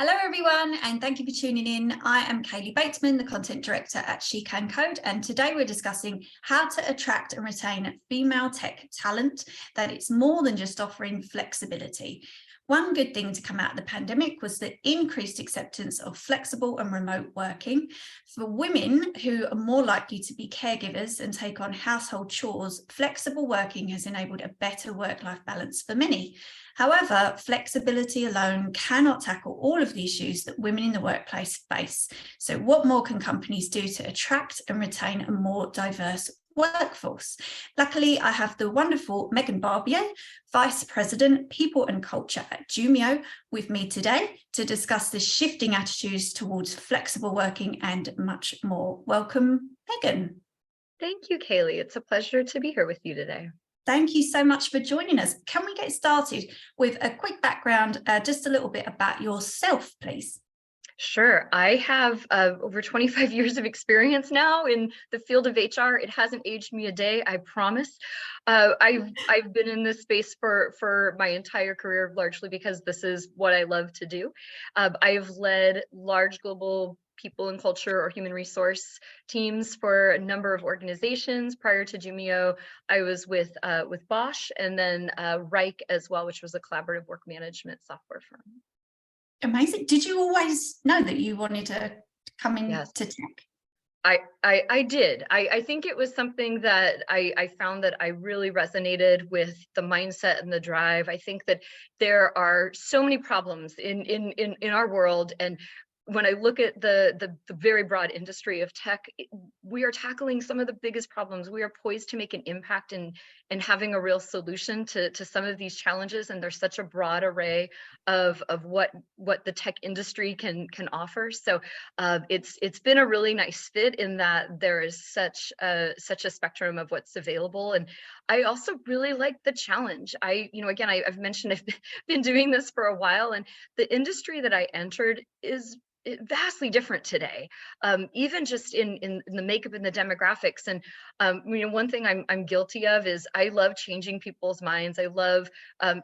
Hello everyone, and thank you for tuning in. I am Kaylee Batesman, the Content Director at She Can Code, and today we're discussing how to attract and retain female tech talent, that it's more than just offering flexibility. One good thing to come out of the pandemic was the increased acceptance of flexible and remote working. For women who are more likely to be caregivers and take on household chores, flexible working has enabled a better work-life balance for many. However, flexibility alone cannot tackle all of the issues that women in the workplace face. So what more can companies do to attract and retain a more diverse workforce? Luckily, I have the wonderful Megan Barbier, Vice President, People and Culture at Jumio, with me today to discuss the shifting attitudes towards flexible working and much more. Welcome, Megan. Thank you, Kaylee. It's a pleasure to be here with you today. Thank you so much for joining us. Can we get started with a quick background, just a little bit about yourself, please? Sure. I have over 25 years of experience now in the field of HR. It hasn't aged me a day, I promise. I've been in this space for my entire career, largely because this is what I love to do. I've led large global people and culture or human resource teams for a number of organizations. Prior to Jumio, I was with Bosch and then Reich as well, which was a collaborative work management software firm. Amazing. Did you always know that you wanted to come into Yes. tech? I did. I think it was something that I found that I really resonated with the mindset and the drive. I think that there are so many problems in our world, and when I look at the very broad industry of tech, we are tackling some of the biggest problems. We are poised to make an impact and having a real solution to some of these challenges. And there's such a broad array of what the tech industry can offer. So it's been a really nice fit in that there is such a spectrum of what's available. And I also really like the challenge. I've mentioned I've been doing this for a while, and the industry that I entered is vastly different today, even just in the makeup and the demographics. And one thing I'm guilty of is I love changing people's minds. I love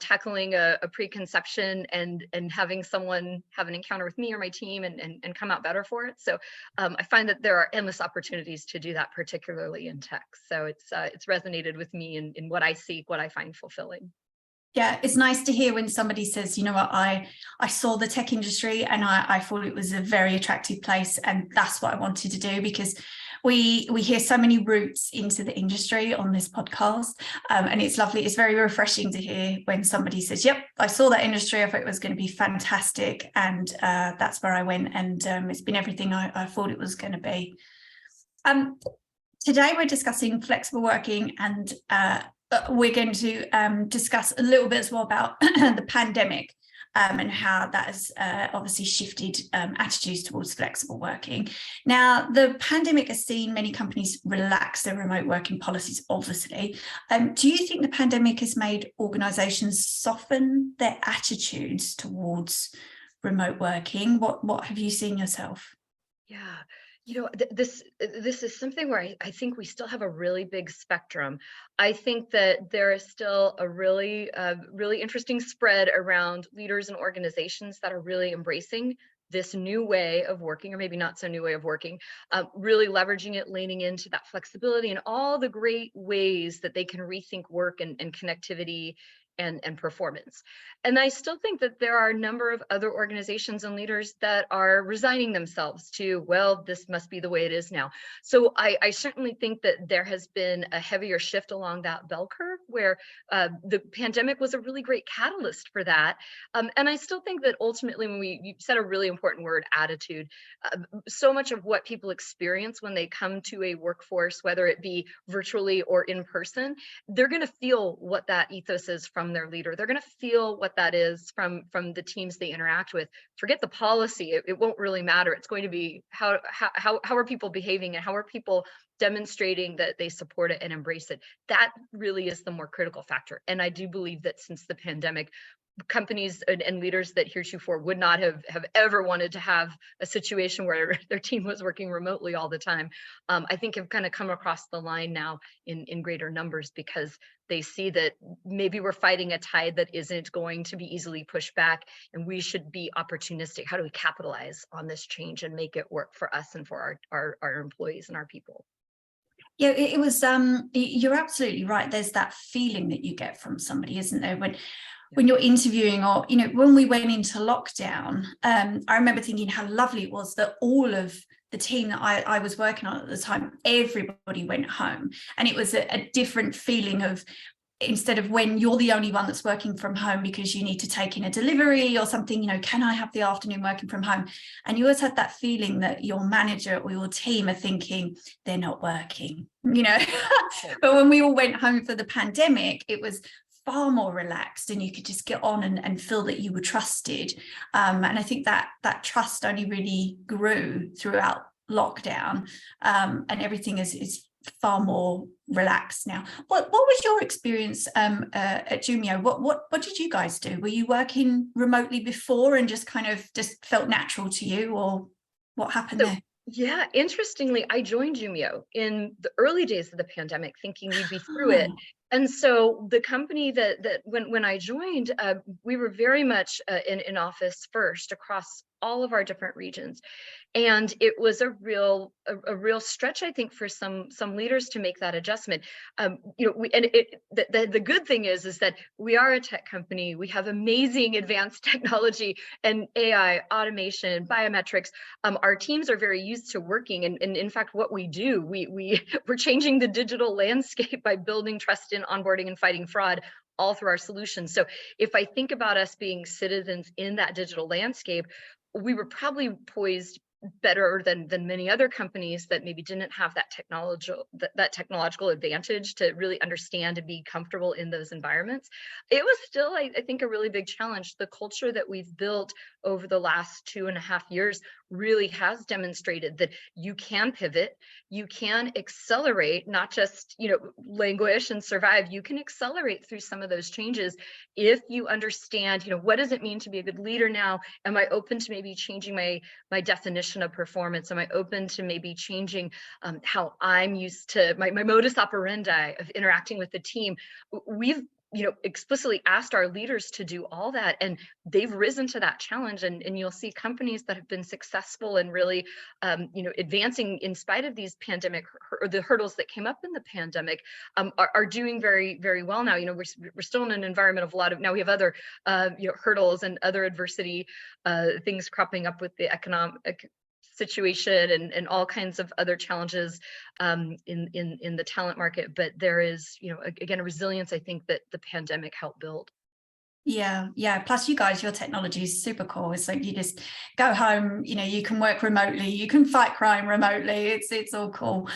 tackling a preconception and having someone have an encounter with me or my team and come out better for it. So I find that there are endless opportunities to do that, particularly in tech. So it's resonated with me in what I seek, what I find fulfilling. Yeah, it's nice to hear when somebody says, you know what, I saw the tech industry and I thought it was a very attractive place, and that's what I wanted to do, because we hear so many routes into the industry on this podcast, and it's lovely. It's very refreshing to hear when somebody says, yep, I saw that industry, I thought it was going to be fantastic, and that's where I went, and it's been everything I thought it was going to be. Today we're discussing flexible working, and we're going to discuss a little bit as well about the pandemic and how that has obviously shifted attitudes towards flexible working. Now, the pandemic has seen many companies relax their remote working policies, obviously. Do you think the pandemic has made organisations soften their attitudes towards remote working? What have you seen yourself? Yeah. This is something where I think we still have a really big spectrum. I think that there is still a really interesting spread around leaders and organizations that are really embracing this new way of working, or maybe not so new way of working, really leveraging it, leaning into that flexibility and all the great ways that they can rethink work and connectivity and performance. And I still think that there are a number of other organizations and leaders that are resigning themselves to, well, this must be the way it is now. So I certainly think that there has been a heavier shift along that bell curve, where the pandemic was a really great catalyst for that. And I still think that ultimately, when you said a really important word, attitude, so much of what people experience when they come to a workforce, whether it be virtually or in person, they're going to feel what that ethos is from their leader. They're going to feel what that is from the teams they interact with. Forget the policy; it won't really matter. It's going to be how are people behaving, and how are people demonstrating that they support it and embrace it. That really is the more critical factor. And I do believe that since the pandemic, companies and leaders that heretofore would not have ever wanted to have a situation where their team was working remotely all the time, I think have kind of come across the line now in greater numbers, because they see that maybe we're fighting a tide that isn't going to be easily pushed back, and we should be opportunistic. How do we capitalize on this change and make it work for us and for our employees and our people? Yeah, it was, you're absolutely right. There's that feeling that you get from somebody, isn't there? When you're interviewing, or, you know, when we went into lockdown, I remember thinking how lovely it was that all of the team that I was working on at the time, everybody went home. And it was a different feeling of, instead of when you're the only one that's working from home because you need to take in a delivery or something, you know, can I have the afternoon working from home? And you always had that feeling that your manager or your team are thinking they're not working, you know. But when we all went home for the pandemic, it was far more relaxed, and you could just get on and feel that you were trusted. And I think that trust only really grew throughout lockdown, and everything is far more relaxed now. What was your experience at Jumio? What did you guys do? Were you working remotely before and just kind of just felt natural to you, or what happened there? Yeah, interestingly, I joined Jumio in the early days of the pandemic, thinking we'd be through it. And so the company that when I joined, we were very much in office first across all of our different regions. And it was a real stretch, I think, for some leaders to make that adjustment. You know, the good thing is that we are a tech company. We have amazing advanced technology and AI, automation, biometrics. Our teams are very used to working, and in fact, what we do, we're changing the digital landscape by building trust in onboarding and fighting fraud all through our solutions. So if I think about us being citizens in that digital landscape, we were probably poised better than many other companies that maybe didn't have that technological advantage to really understand and be comfortable in those environments. It was still, I think, a really big challenge. The culture that we've built over the last 2.5 years really has demonstrated that you can pivot, you can accelerate, not just, you know, languish and survive. You can accelerate through some of those changes if you understand, you know, what does it mean to be a good leader now? Am I open to maybe changing my definition of performance? Am I open to maybe changing how I'm used to my modus operandi of interacting with the team? We've, you know, explicitly asked our leaders to do all that, and they've risen to that challenge. And you'll see companies that have been successful and really, you know, advancing in spite of these pandemic or the hurdles that came up in the pandemic, are doing very, very well now. You know, we're still in an environment of a lot of, now we have other, you know, hurdles and other adversity, things cropping up with the economic situation and all kinds of other challenges in the talent market. But there is, you know, again, a resilience, I think, that the pandemic helped build. Yeah. Plus, you guys, your technology is super cool. It's like you just go home, you know, you can work remotely, you can fight crime remotely. It's all cool.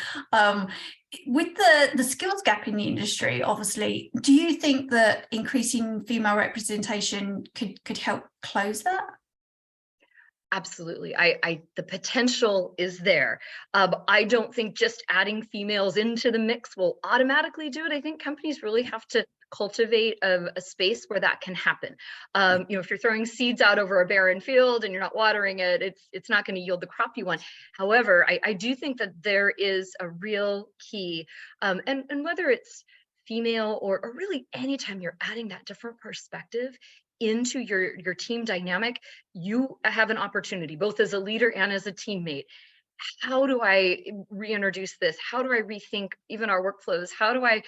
With the skills gap in the industry, obviously, do you think that increasing female representation could help close that? Absolutely. The potential is there. I don't think just adding females into the mix will automatically do it. I think companies really have to cultivate a space where that can happen. You know, if you're throwing seeds out over a barren field and you're not watering it, it's not going to yield the crop you want. However, I do think that there is a real key, and whether it's female or really anytime you're adding that different perspective into your team dynamic, you have an opportunity, both as a leader and as a teammate. How do I reintroduce this? How do I rethink even our workflows? How do I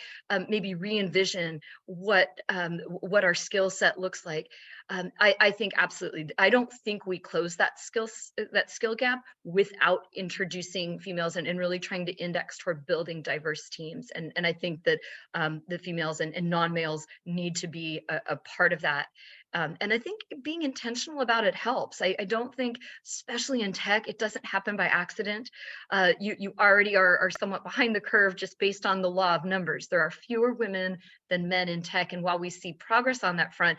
maybe re-envision what our skill set looks like? I think absolutely. I don't think we close that skill gap without introducing females and really trying to index toward building diverse teams. And I think that the females and non-males need to be a part of that. And I think being intentional about it helps. I don't think, especially in tech, it doesn't happen by accident. You already are somewhat behind the curve just based on the law of numbers. There are fewer women than men in tech. And while we see progress on that front,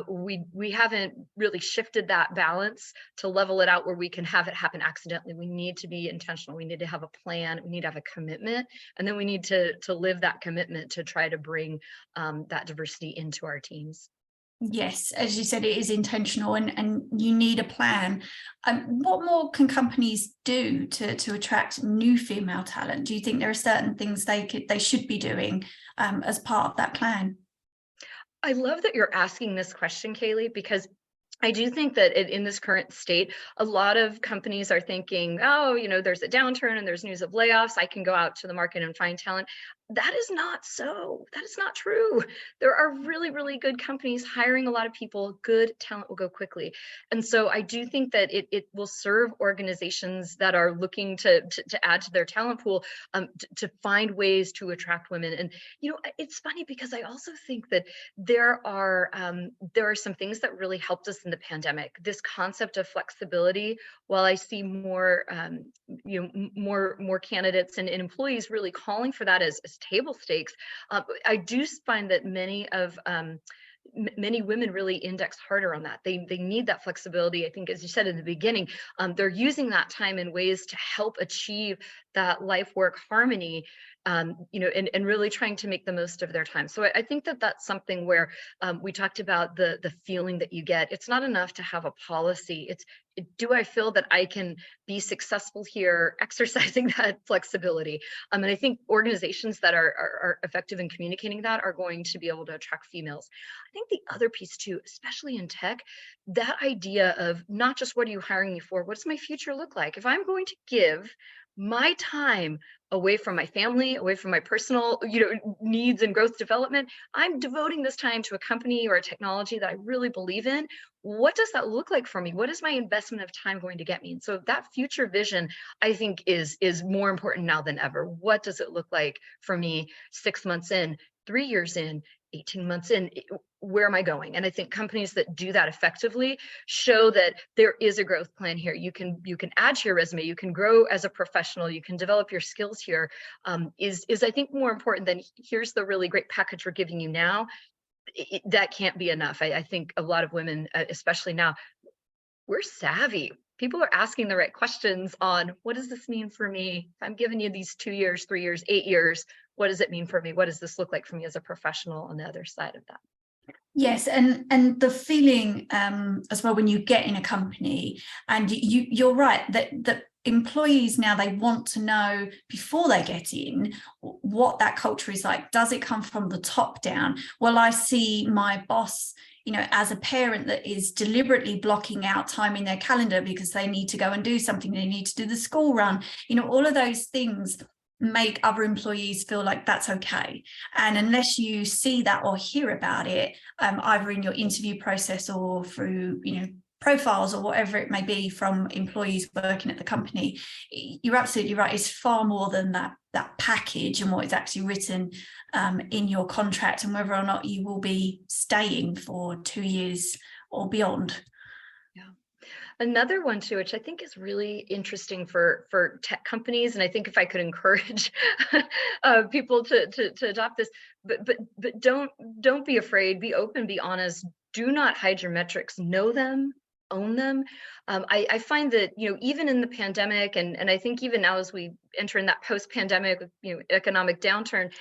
we haven't really shifted that balance to level it out where we can have it happen accidentally. We need to be intentional. We need to have a plan. We need to have a commitment. And then we need to live that commitment to try to bring that diversity into our teams. Yes, as you said, it is intentional, and you need a plan. What more can companies do to attract new female talent? Do you think there are certain things they should be doing as part of that plan? I love that you're asking this question, Kaylee, because I do think that in this current state, a lot of companies are thinking, oh, there's a downturn and there's news of layoffs. I can go out to the market and find talent. That is not so. That is not true. There are really, really good companies hiring a lot of people. Good talent will go quickly. And so I do think that it will serve organizations that are looking to add to their talent pool, to find ways to attract women. And, it's funny because I also think that there are some things that really helped us in the pandemic. This concept of flexibility, while I see more candidates and employees really calling for that as table stakes, I do find that many women really index harder on that. They need that flexibility. I think, as you said in the beginning, they're using that time in ways to help achieve that life work harmony, and really trying to make the most of their time. So I think that that's something where we talked about the feeling that you get. It's not enough to have a policy. Do I feel that I can be successful here exercising that flexibility? And I think organizations that are effective in communicating that are going to be able to attract females. I think the other piece too, especially in tech, that idea of not just what are you hiring me for, what does my future look like? If I'm going to give my time away from my family, away from my personal, needs and growth development, I'm devoting this time to a company or a technology that I really believe in. What does that look like for me? What is my investment of time going to get me? And so that future vision, I think, is more important now than ever. What does it look like for me 6 months in, 3 years in, 18 months in? Where am I going? And I think companies that do that effectively show that there is a growth plan here. You can add to your resume, you can grow as a professional, you can develop your skills here. Is I think more important than here's the really great package we're giving you now. That can't be enough. I think a lot of women, especially now, we're savvy. People are asking the right questions on what does this mean for me? If I'm giving you these 2 years, 3 years, 8 years, what does it mean for me? What does this look like for me as a professional on the other side of that? Yes, and the feeling as well when you get in a company, and you're right that employees now, they want to know before they get in what that culture is like. Does it come from the top down? Well, I see my boss, as a parent that is deliberately blocking out time in their calendar because they need to go and do something, they need to do the school run, all of those things make other employees feel like that's okay. And unless you see that or hear about it, either in your interview process or through, profiles or whatever it may be from employees working at the company, you're absolutely right. It's far more than that package and what is actually written in your contract, and whether or not you will be staying for 2 years or beyond. Another one too, which I think is really interesting for tech companies, and I think if I could encourage people to adopt this, but don't be afraid, be open, be honest. Do not hide your metrics. Know them, own them. I find that even in the pandemic, and I think even now as we enter in that post-pandemic economic downturn,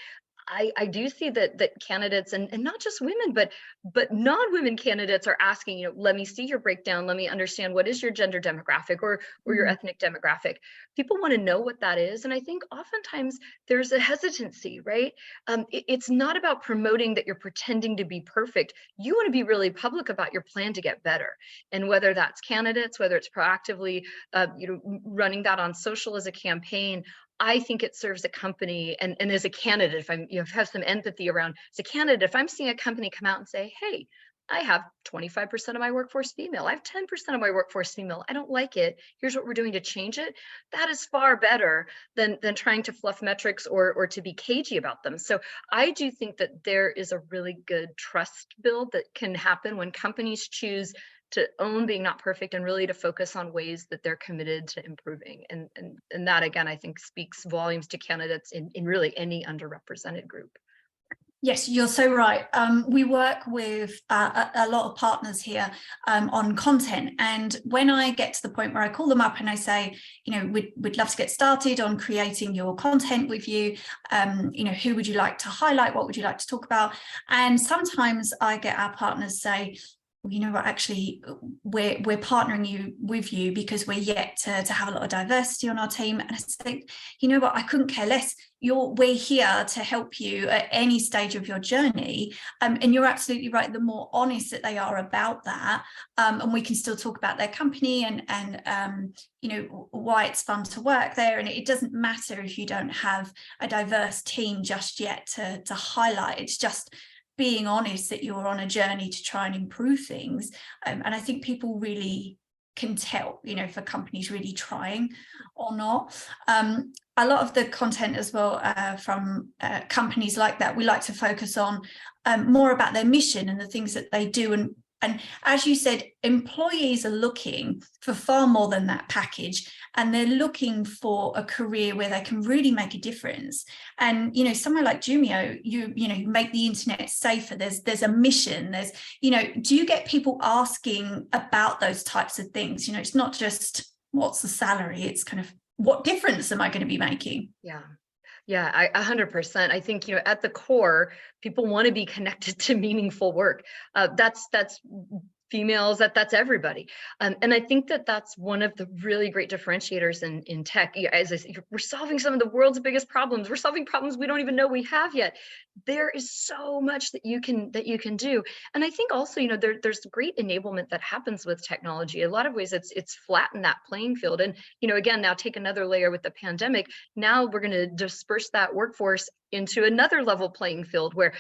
I do see that candidates, and not just women, but non-women candidates are asking, let me see your breakdown. Let me understand what is your gender demographic or your ethnic demographic. People want to know what that is. And I think oftentimes there's a hesitancy, right? It's not about promoting that you're pretending to be perfect. You want to be really public about your plan to get better. And whether that's candidates, whether it's proactively, running that on social as a campaign, I think it serves a company, and as a candidate, if I'm, have some empathy around, as a candidate, if I'm seeing a company come out and say, hey, I have 25% of my workforce female, I have 10% of my workforce female, I don't like it, here's what we're doing to change it, that is far better than trying to fluff metrics or to be cagey about them. So I do think that there is a really good trust build that can happen when companies choose to own being not perfect and really to focus on ways that they're committed to improving. And that, again, I think speaks volumes to candidates in really any underrepresented group. Yes, you're so right. We work with a lot of partners here on content. And when I get to the point where I call them up and I say, we'd love to get started on creating your content with you, who would you like to highlight? What would you like to talk about? And sometimes I get our partners say, well, you know what, actually, we're partnering with you because we're yet to have a lot of diversity on our team. And I think, you know what, I couldn't care less. We're here to help you at any stage of your journey. And you're absolutely right. The more honest that they are about that, and we can still talk about their company and why it's fun to work there. And it doesn't matter if you don't have a diverse team just yet to highlight. It's just being honest that you're on a journey to try and improve things. And I think people really can tell, if a company's really trying or not. A lot of the content as well from companies like that, we like to focus on more about their mission and the things that they do. And as you said, employees are looking for far more than that package, and they're looking for a career where they can really make a difference. And, somewhere like Jumio, you make the internet safer. There's a mission. Do you get people asking about those types of things? It's not just what's the salary, it's kind of what difference am I going to be making? Yeah, 100%. I think, at the core, people want to be connected to meaningful work. That's females, that's everybody. And I think that's one of the really great differentiators in tech. As I said, we're solving some of the world's biggest problems. We're solving problems we don't even know we have yet. There is so much that you can do. And I think also, there's great enablement that happens with technology. A lot of ways it's flattened that playing field. And, again, now take another layer with the pandemic. Now we're going to disperse that workforce into another level playing field where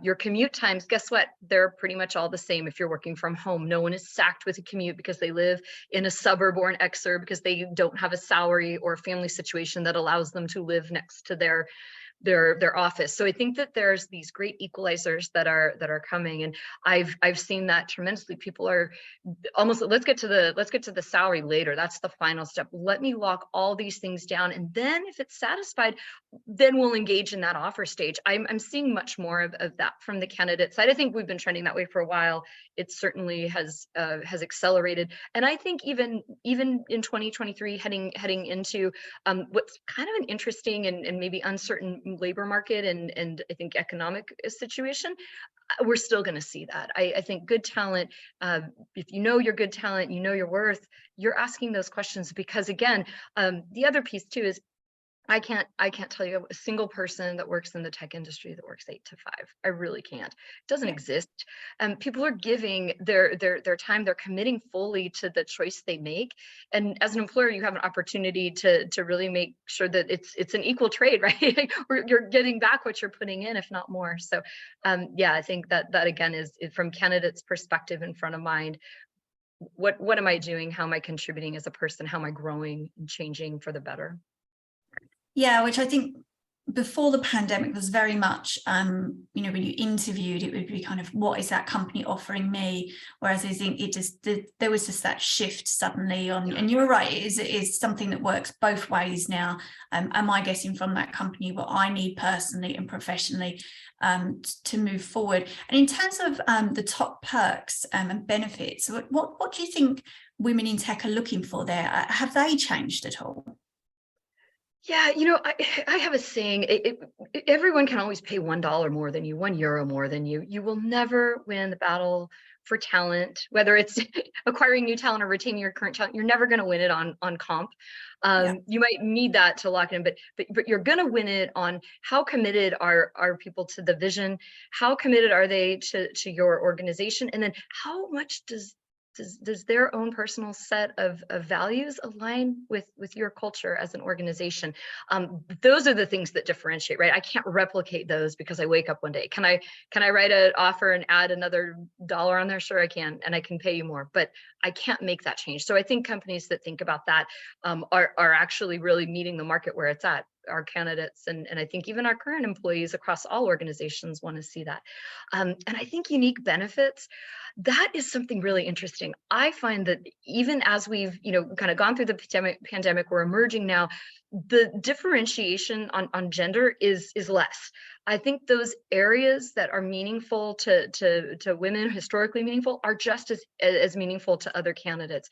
your commute times, guess what? They're pretty much all the same if you're working from home. No one is sacked with a commute because they live in a suburb or an exurb because they don't have a salary or a family situation that allows them to live next to their office. So I think that there's these great equalizers that are coming, and I've seen that tremendously. People are almost, let's get to the salary later. That's the final step. Let me lock all these things down, and then if it's satisfied, then we'll engage in that offer stage. I'm seeing much more of that from the candidate side. I think we've been trending that way for a while. It certainly has accelerated, and I think even in 2023, heading into what's kind of an interesting and maybe uncertain labor market and I think economic situation, we're still going to see that. I think good talent, if you know you're good talent, you know your worth, you're asking those questions because, again, the other piece too is I can't tell you a single person that works in the tech industry that works 8 to 5. I really can't. It doesn't exist. People are giving their time. They're committing fully to the choice they make. And as an employer, you have an opportunity to really make sure that it's an equal trade, right? You're getting back what you're putting in, if not more. So, I think that again is from candidates' perspective in front of mind. What am I doing? How am I contributing as a person? How am I growing and changing for the better? Yeah, which I think before the pandemic was very much, when you interviewed, it would be kind of, what is that company offering me? Whereas I think there was just that shift suddenly on, and you're right, it is something that works both ways now. Am I getting from that company what I need personally and professionally to move forward? And in terms of the top perks and benefits, what do you think women in tech are looking for there? Have they changed at all? Yeah, I have a saying, everyone can always pay $1 more than you, €1 more than you. You will never win the battle for talent, whether it's acquiring new talent or retaining your current talent. You're never going to win it on comp. You might need that to lock in, but you're going to win it on how committed are people to the vision, how committed are they to your organization, and then how much does their own personal set of values align with your culture as an organization? Those are the things that differentiate, right? I can't replicate those because I wake up one day. Can I write an offer and add another dollar on there? Sure, I can, and I can pay you more, but I can't make that change. So I think companies that think about that are actually really meeting the market where it's at. Our candidates and I think even our current employees across all organizations want to see that. And I think unique benefits, that is something really interesting. I find that even as we've kind of gone through the pandemic, we're emerging now, the differentiation on gender is less. I think those areas that are meaningful to women, historically meaningful, are just as meaningful to other candidates.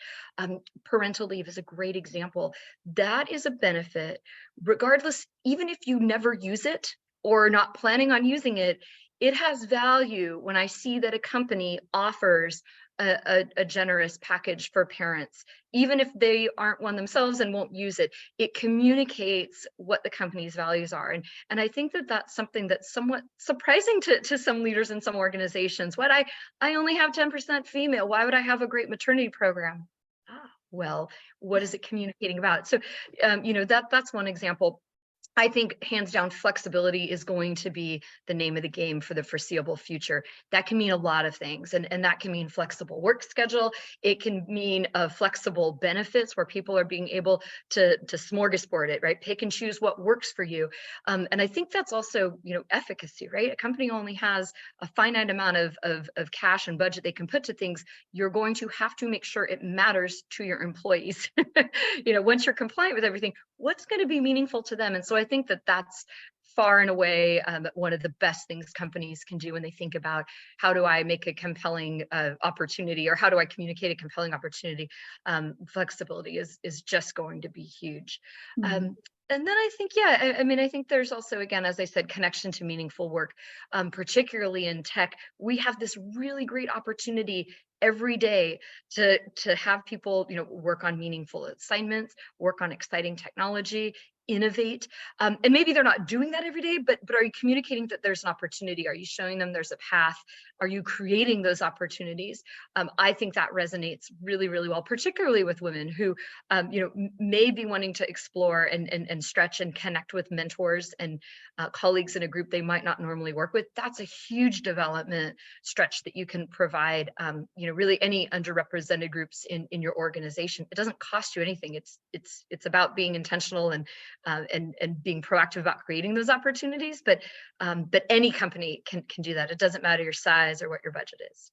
Parental leave is a great example. That is a benefit, regardless, even if you never use it or not planning on using it. It has value when I see that a company offers a generous package for parents, even if they aren't one themselves and won't use it. It communicates what the company's values are. And I think that that's something that's somewhat surprising to some leaders in some organizations. I only have 10% female. Why would I have a great maternity program? Well, what is it communicating about? So, that's one example. I think hands down, flexibility is going to be the name of the game for the foreseeable future. That can mean a lot of things, and that can mean flexible work schedule. It can mean flexible benefits where people are being able to smorgasbord it, right? Pick and choose what works for you. And I think that's also, efficacy, right? A company only has a finite amount of cash and budget they can put to things. You're going to have to make sure it matters to your employees. Once you're compliant with everything, what's going to be meaningful to them? And so I think that that's far and away one of the best things companies can do when they think about how do I make a compelling opportunity, or how do I communicate a compelling opportunity. Flexibility is just going to be huge. Mm. And then I think, yeah, I think there's also, again, as I said, connection to meaningful work, particularly in tech. We have this really great opportunity every day to have people, work on meaningful assignments, work on exciting technology, innovate. And maybe they're not doing that every day, but are you communicating that there's an opportunity? Are you showing them there's a path? Are you creating those opportunities? I think that resonates really, really well, particularly with women who, may be wanting to explore and stretch and connect with mentors and colleagues in a group they might not normally work with. That's a huge development stretch that you can provide, really any underrepresented groups in your organization. It doesn't cost you anything. It's about being intentional and being proactive about creating those opportunities. But any company can do that. It doesn't matter your size or what your budget is.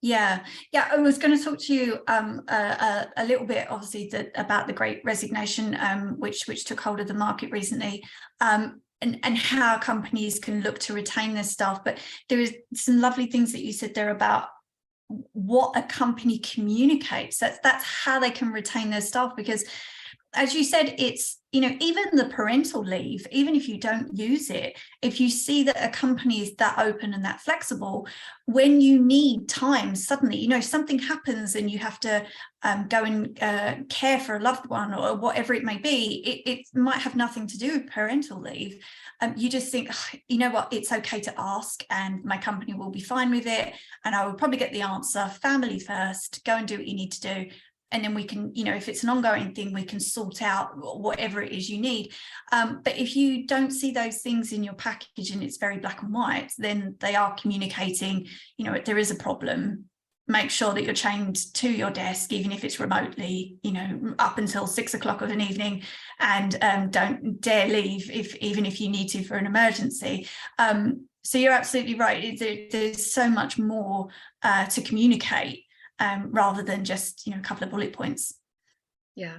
Yeah, I was going to talk to you a little bit, obviously, about the Great Resignation, which took hold of the market recently, and how companies can look to retain their staff. But there is some lovely things that you said there about what a company communicates. That's how they can retain their staff, because as you said, it's, even the parental leave, even if you don't use it, if you see that a company is that open and that flexible, when you need time, suddenly, something happens and you have to go and care for a loved one or whatever it may be, it might have nothing to do with parental leave. You just think, you know what, it's okay to ask and my company will be fine with it. And I will probably get the answer, family first, go and do what you need to do. And then we can, if it's an ongoing thing, we can sort out whatever it is you need. But if you don't see those things in your package and it's very black and white, then they are communicating, if there is a problem, make sure that you're chained to your desk, even if it's remotely, up until 6 o'clock of an evening, and don't dare leave even if you need to for an emergency. So you're absolutely right. There's so much more to communicate. Rather than just, a couple of bullet points. Yeah.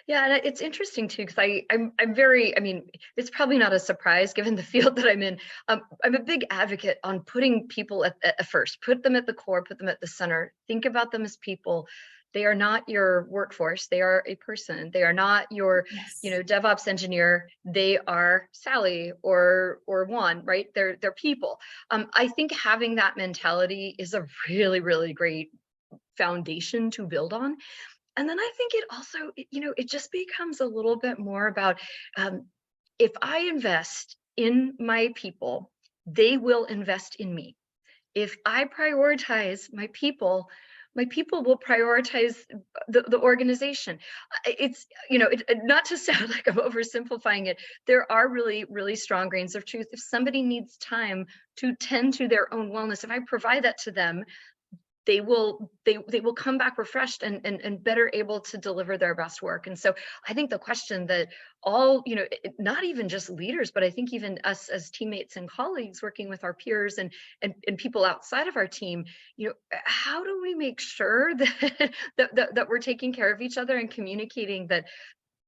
And it's interesting too, because I'm very, it's probably not a surprise given the field that I'm in. I'm a big advocate on putting people at first, put them at the core, put them at the center, think about them as people. They are not your workforce. They are a person. They are not your, Yes. DevOps engineer. They are Sally or Juan, right? They're people. I think having that mentality is a really, really great foundation to build on. And then I think it also, it just becomes a little bit more about, if I invest in my people, they will invest in me. If I prioritize my people will prioritize the organization. It's, not to sound like I'm oversimplifying it, there are really, really strong grains of truth. If somebody needs time to tend to their own wellness, if I provide that to them, they will come back refreshed and better able to deliver their best work. And so I think the question that all, not even just leaders, but I think even us as teammates and colleagues working with our peers and people outside of our team, how do we make sure that we're taking care of each other and communicating that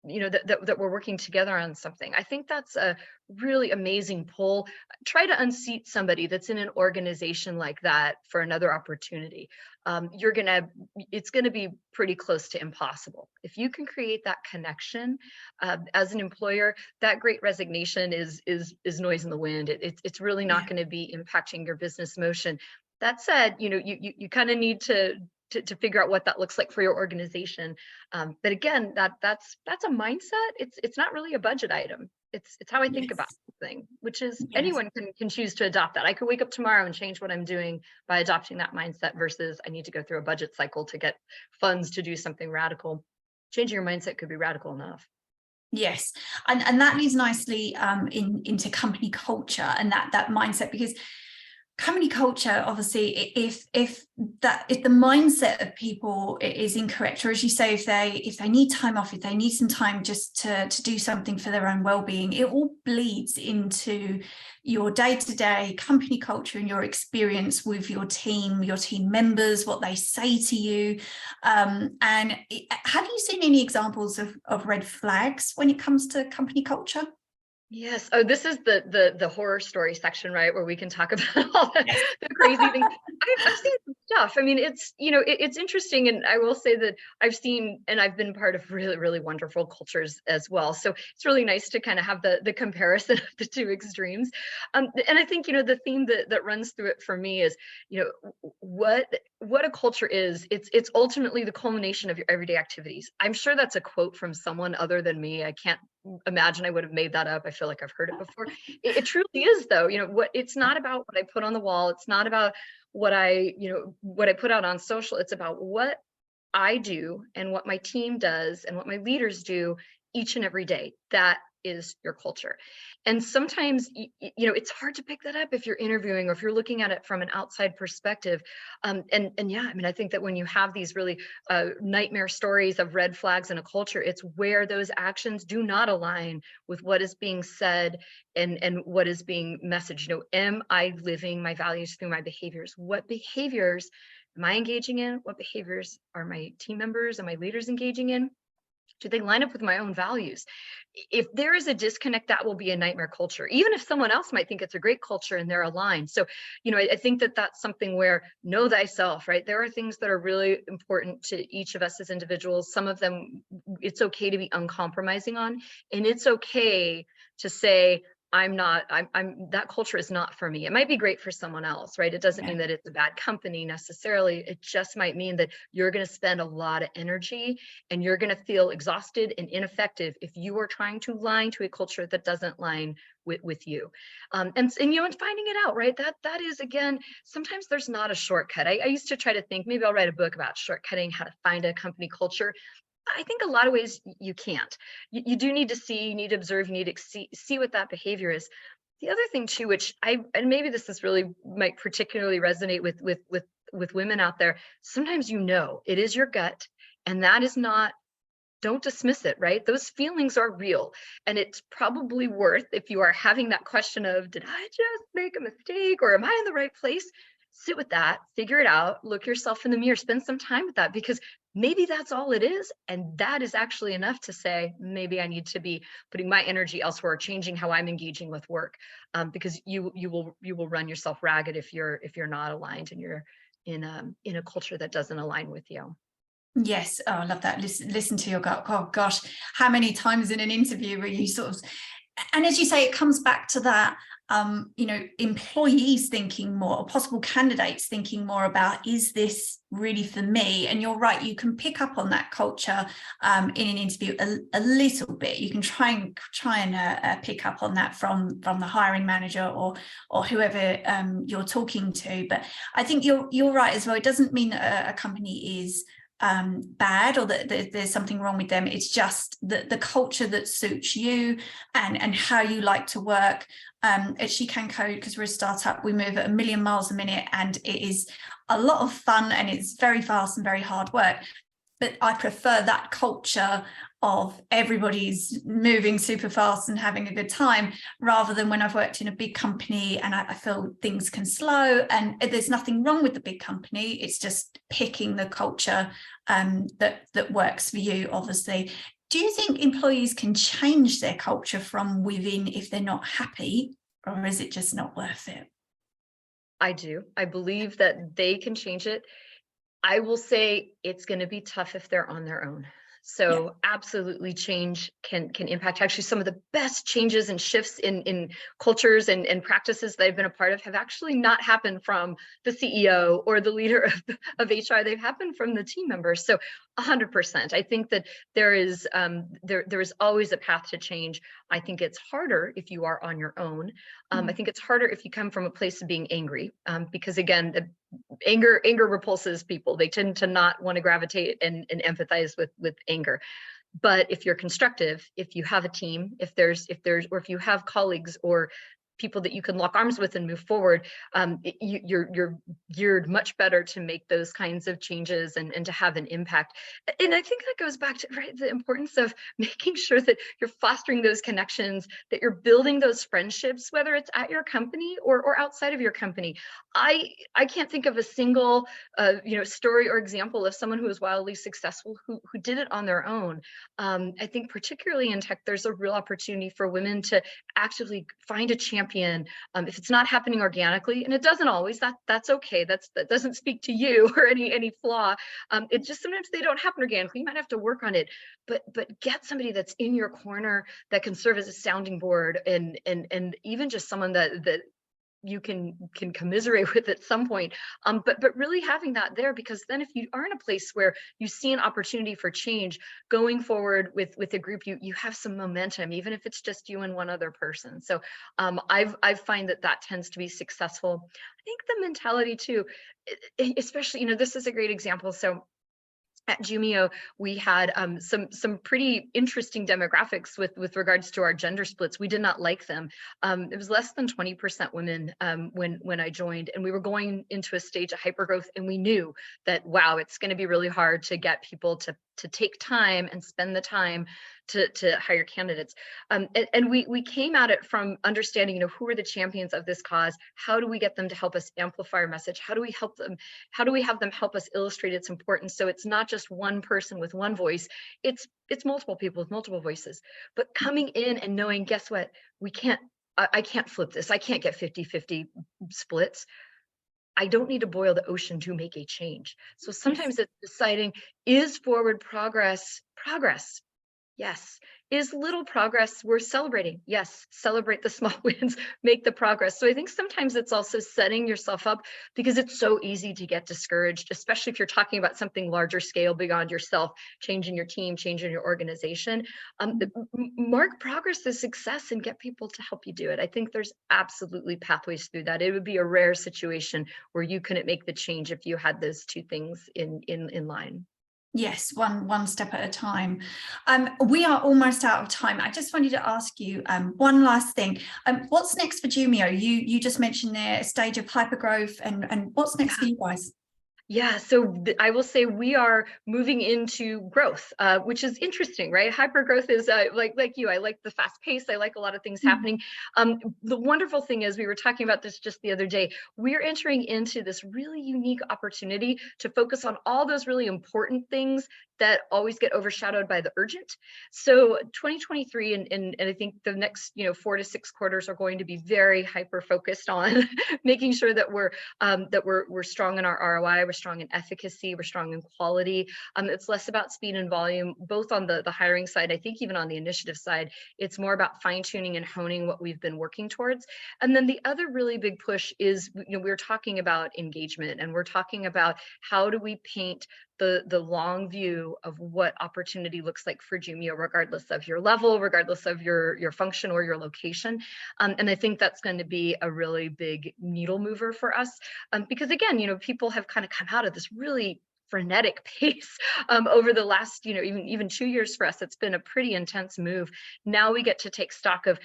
that we're working together on something. I think that's a really amazing pull. Try to unseat somebody that's in an organization like that for another opportunity. It's gonna be pretty close to impossible. If you can create that connection as an employer, that great resignation is noise in the wind. It's really not going to be impacting your business motion. That said, you kind of need to figure out what that looks like for your organization. But again, that's a mindset. It's not really a budget item. It's how I think about something, which is anyone can choose to adopt that. I could wake up tomorrow and change what I'm doing by adopting that mindset versus I need to go through a budget cycle to get funds to do something radical. Changing your mindset could be radical enough. Yes, and that leads nicely into company culture and that mindset, because company culture, obviously, if the mindset of people is incorrect, or as you say, if they need time off, if they need some time just to do something for their own well-being, it all bleeds into your day-to-day company culture and your experience with your team members, what they say to you. And have you seen any examples of red flags when it comes to company culture? Yes. Oh, this is the horror story section, right? Where we can talk about all the crazy things. I've seen some stuff. I mean, it's interesting. And I will say that I've seen, and I've been part of really, really wonderful cultures as well. So it's really nice to kind of have the comparison of the two extremes. And I think, the theme that runs through it for me is, what a culture is. It's ultimately the culmination of your everyday activities. I'm sure that's a quote from someone other than me. I can't imagine I would have made that up. I feel like I've heard it before. It truly is, though. It's not about what I put on the wall. It's not about what I put out on social. It's about what I do and what my team does and what my leaders do each and every day. That is your culture. And sometimes, it's hard to pick that up if you're interviewing or if you're looking at it from an outside perspective. And yeah, I mean, I think that when you have these really nightmare stories of red flags in a culture, it's where those actions do not align with what is being said and what is being messaged. Am I living my values through my behaviors? What behaviors am I engaging in? What behaviors are my team members and my leaders engaging in? Do they line up with my own values? If there is a disconnect, that will be a nightmare culture, even if someone else might think it's a great culture and they're aligned. So, I think that that's something where know thyself, right? There are things that are really important to each of us as individuals. Some of them, it's okay to be uncompromising on, and it's okay to say, I'm that culture is not for me. It might be great for someone else, right? It doesn't mean that it's a bad company necessarily. It just might mean that you're going to spend a lot of energy and you're going to feel exhausted and ineffective if you are trying to line to a culture that doesn't line with you. And finding it out, right? That is, again, sometimes there's not a shortcut. I used to try to think maybe I'll write a book about shortcutting how to find a company culture. I think a lot of ways you can't. You do need to see, you need to observe, you need to see what that behavior is. The other thing too, which and maybe this is really might particularly resonate with women out there. Sometimes it is your gut, and that is not. Don't dismiss it, right? Those feelings are real, and it's probably worth, if you are having that question of, did I just make a mistake, or am I in the right place? Sit with that, figure it out, look yourself in the mirror, spend some time with that, because maybe that's all it is. And that is actually enough to say, maybe I need to be putting my energy elsewhere, changing how I'm engaging with work, because you will run yourself ragged if you're not aligned and you're in a culture that doesn't align with you. Yes. Oh, I love that. Listen to your gut. Oh gosh, how many times in an interview where you sort of, and as you say, it comes back to that, employees thinking more, or possible candidates thinking more about, is this really for me? And you're right, you can pick up on that culture in an interview a little bit. You can try and pick up on that from the hiring manager or whoever you're talking to. But I think you're right as well. It doesn't mean that a company is bad or that there's something wrong with them. It's just the culture that suits you and how you like to work. At She Can Code, because we're a startup, we move at 1 million miles a minute, and it is a lot of fun and it's very fast and very hard work. But I prefer that culture of everybody's moving super fast and having a good time, rather than when I've worked in a big company and I feel things can slow. And there's nothing wrong with the big company. It's just picking the culture that works for you, obviously. Do you think employees can change their culture from within if they're not happy, or is it just not worth it? I do. I believe that they can change it. I will say it's going to be tough if they're on their own. Yeah. So absolutely change can impact. Actually, some of the best changes and shifts in cultures and practices that I've been a part of have actually not happened from the CEO or the leader of HR. They've happened from the team members. So 100%. I think that there is there is always a path to change. I think it's harder if you are on your own. I think it's harder if you come from a place of being angry, because again, anger repulses people. They tend to not want to gravitate and empathize with anger. But if you're constructive, if you have a team, or if you have colleagues or people that you can lock arms with and move forward, you're geared much better to make those kinds of changes and to have an impact. And I think that goes back to, right, the importance of making sure that you're fostering those connections, that you're building those friendships, whether it's at your company or outside of your company. I can't think of a single story or example of someone who was wildly successful who did it on their own. I think particularly in tech, there's a real opportunity for women to actively find a champion. If it's not happening organically, and it doesn't always, that's okay. That doesn't speak to you or any flaw. It's just sometimes they don't happen organically. You might have to work on it, but get somebody that's in your corner that can serve as a sounding board, and even just someone that you can commiserate with at some point, but really having that there, because then if you are in a place where you see an opportunity for change going forward with a group, you have some momentum, even if it's just you and one other person. So I've find that tends to be successful. I think the mentality too, especially, this is a great example. So at Jumio, we had some pretty interesting demographics with regards to our gender splits. We did not like them. It was less than 20% women when I joined, and we were going into a stage of hypergrowth, and we knew that, wow, it's going to be really hard to get people to take time and spend the time to hire candidates. And we came at it from understanding, who are the champions of this cause? How do we get them to help us amplify our message? How do we help them? How do we have them help us illustrate its importance? So it's not just one person with one voice, it's multiple people with multiple voices. But coming in and knowing, guess what? I can't flip this. I can't get 50-50 splits. I don't need to boil the ocean to make a change. So sometimes it's deciding, is forward progress? Yes. Is little progress worth celebrating? Yes. Celebrate the small wins, make the progress. So I think sometimes it's also setting yourself up, because it's so easy to get discouraged, especially if you're talking about something larger scale beyond yourself, changing your team, changing your organization. Mark progress as success and get people to help you do it. I think there's absolutely pathways through that. It would be a rare situation where you couldn't make the change if you had those two things in line. Yes, one step at a time. We are almost out of time. I just wanted to ask you one last thing. What's next for Jumio? You just mentioned there a stage of hypergrowth, and what's next for you guys? Yeah, so I will say we are moving into growth, which is interesting, right? Hyper growth is like you. I like the fast pace. I like a lot of things happening. The wonderful thing is, we were talking about this just the other day. We're entering into this really unique opportunity to focus on all those really important things that always get overshadowed by the urgent. So 2023 and I think the next 4 to 6 quarters are going to be very hyper focused on making sure that we're strong in our ROI, we're strong in efficacy, we're strong in quality. It's less about speed and volume, both on the hiring side. I think even on the initiative side, it's more about fine tuning and honing what we've been working towards. And then the other really big push is, we're talking about engagement, and we're talking about how do we paint the long view of what opportunity looks like for Jumio, regardless of your level, regardless of your function or your location. And I think that's going to be a really big needle mover for us, because again, people have kind of come out of this really frenetic pace over the last, even 2 years for us. It's been a pretty intense move. Now we get to take stock of,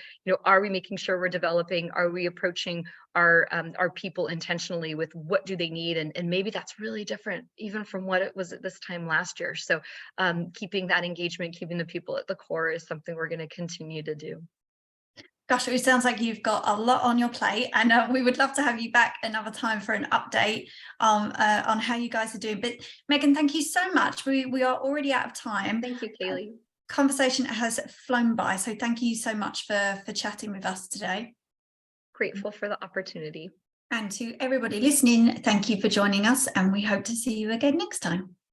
are we making sure we're developing? Are we approaching our people intentionally with what do they need? And maybe that's really different even from what it was at this time last year. So keeping that engagement, keeping the people at the core is something we're going to continue to do. Gosh, it sounds like you've got a lot on your plate, and we would love to have you back another time for an update on how you guys are doing. But Megan, thank you so much. We are already out of time. Thank you, Kaylee. conversation has flown by. So thank you so much for chatting with us today. Grateful for the opportunity. And to everybody listening, thank you for joining us, and we hope to see you again next time.